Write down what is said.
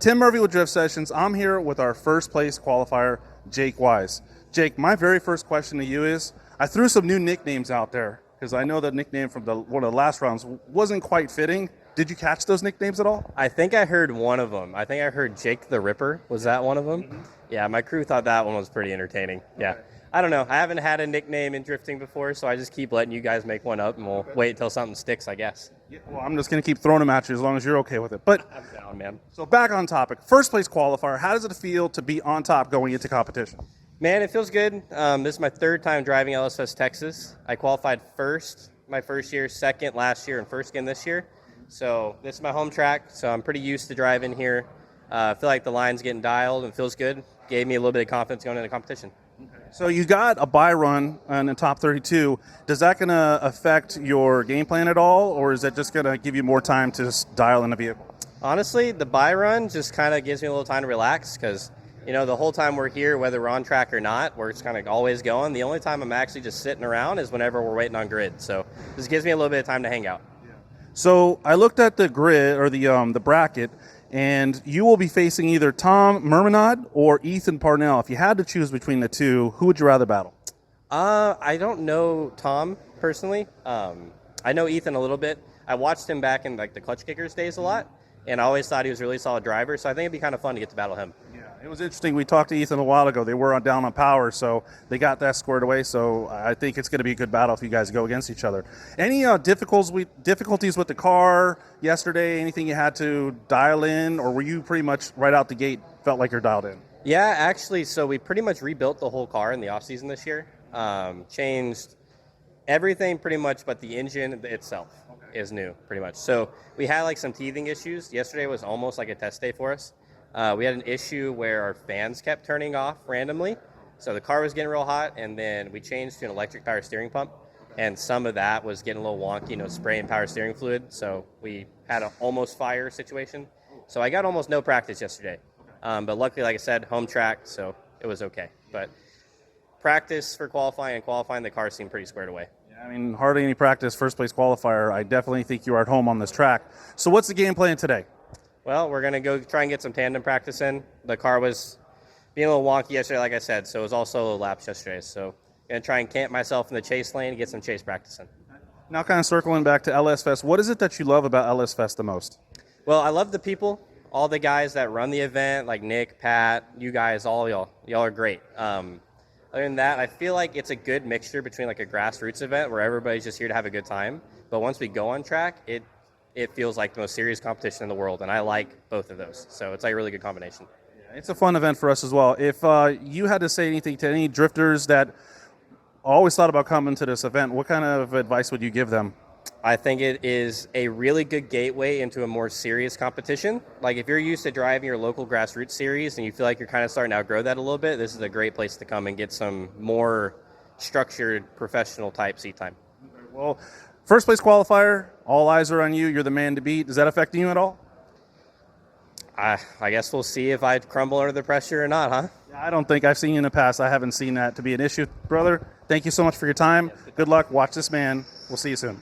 Tim Murphy with Drift Sessions. I'm here with our first place qualifier, Jake Wise. Jake, my very first question to you is, I threw some new nicknames out there because I know the nickname from one of the last rounds wasn't quite fitting. Did you catch those nicknames at all? I think I heard one of them. I think I heard Jake the Ripper. Was that one of them? Mm-hmm. Yeah, my crew thought that one was pretty entertaining. Yeah. Okay. I don't know. I haven't had a nickname in drifting before, so I just keep letting you guys make one up, and we'll wait until something sticks, I guess. Yeah, well, I'm just going to keep throwing them at you as long as you're okay with it. But I'm down, man. So back on topic. First place qualifier, how does it feel to be on top going into competition? Man, it feels good. This is my third time driving LS Fest Texas. I qualified first my first year, second last year, and first again this year. So this is my home track, so I'm pretty used to driving here. I feel like the line's getting dialed and feels good. Gave me a little bit of confidence going into competition. So you got a bye run in the top 32. Does that going to affect your game plan at all, or is that just going to give you more time to just dial in the vehicle? Honestly, the bye run just kind of gives me a little time to relax because, you know, the whole time we're here, whether we're on track or not, we're just kind of always going. The only time I'm actually just sitting around is whenever we're waiting on grid. So this gives me a little bit of time to hang out. So I looked at the grid or the bracket, and you will be facing either Tom Mermanod or Ethan Parnell. If you had to choose between the two, who would you rather battle? I don't know Tom personally. I know Ethan a little bit. I watched him back in like the Clutch Kickers days a lot, and I always thought he was a really solid driver. So I think it'd be kind of fun to get to battle him. Yeah, it was interesting. We talked to Ethan a while ago. They were down on power, so they got that squared away. So I think it's going to be a good battle if you guys go against each other. Any difficulties with the car yesterday? Anything you had to dial in, or were you pretty much right out the gate felt like you're dialed in? Yeah, actually, so we pretty much rebuilt the whole car in the off-season this year. Changed everything pretty much, but the engine itself is new pretty much. So we had like some teething issues. Yesterday was almost like a test day for us. We had an issue where our fans kept turning off randomly. So the car was getting real hot, and then we changed to an electric power steering pump, and some of that was getting a little wonky, spraying power steering fluid. So we had an almost fire situation. So I got almost no practice yesterday. But luckily, like I said, home track, so it was okay. But practice for qualifying, the car seemed pretty squared away. Yeah, I mean, hardly any practice, first place qualifier. I definitely think you are at home on this track. So what's the game plan today? Well, we're going to go try and get some tandem practice in. The car was being a little wonky yesterday, like I said, so it was all solo laps yesterday. So I'm going to try and camp myself in the chase lane and get some chase practice in. Now kind of circling back to LS Fest, what is it that you love about LS Fest the most? Well, I love the people. All the guys that run the event, like Nick, Pat, you guys, all y'all are great. Other than that, I feel like it's a good mixture between like a grassroots event where everybody's just here to have a good time. But once we go on track, it feels like the most serious competition in the world, and I like both of those. So it's like a really good combination. Yeah, it's a fun event for us as well. If you had to say anything to any drifters that always thought about coming to this event, what kind of advice would you give them? I think it is a really good gateway into a more serious competition. Like if you're used to driving your local grassroots series and you feel like you're kind of starting to outgrow that a little bit, this is a great place to come and get some more structured professional type seat time. Well, first place qualifier, all eyes are on you. You're the man to beat. Is that affecting you at all? I guess we'll see if I crumble under the pressure or not, huh? I don't think I've seen you in the past. I haven't seen that to be an issue. Brother, thank you so much for your time. Good luck. Watch this man. We'll see you soon.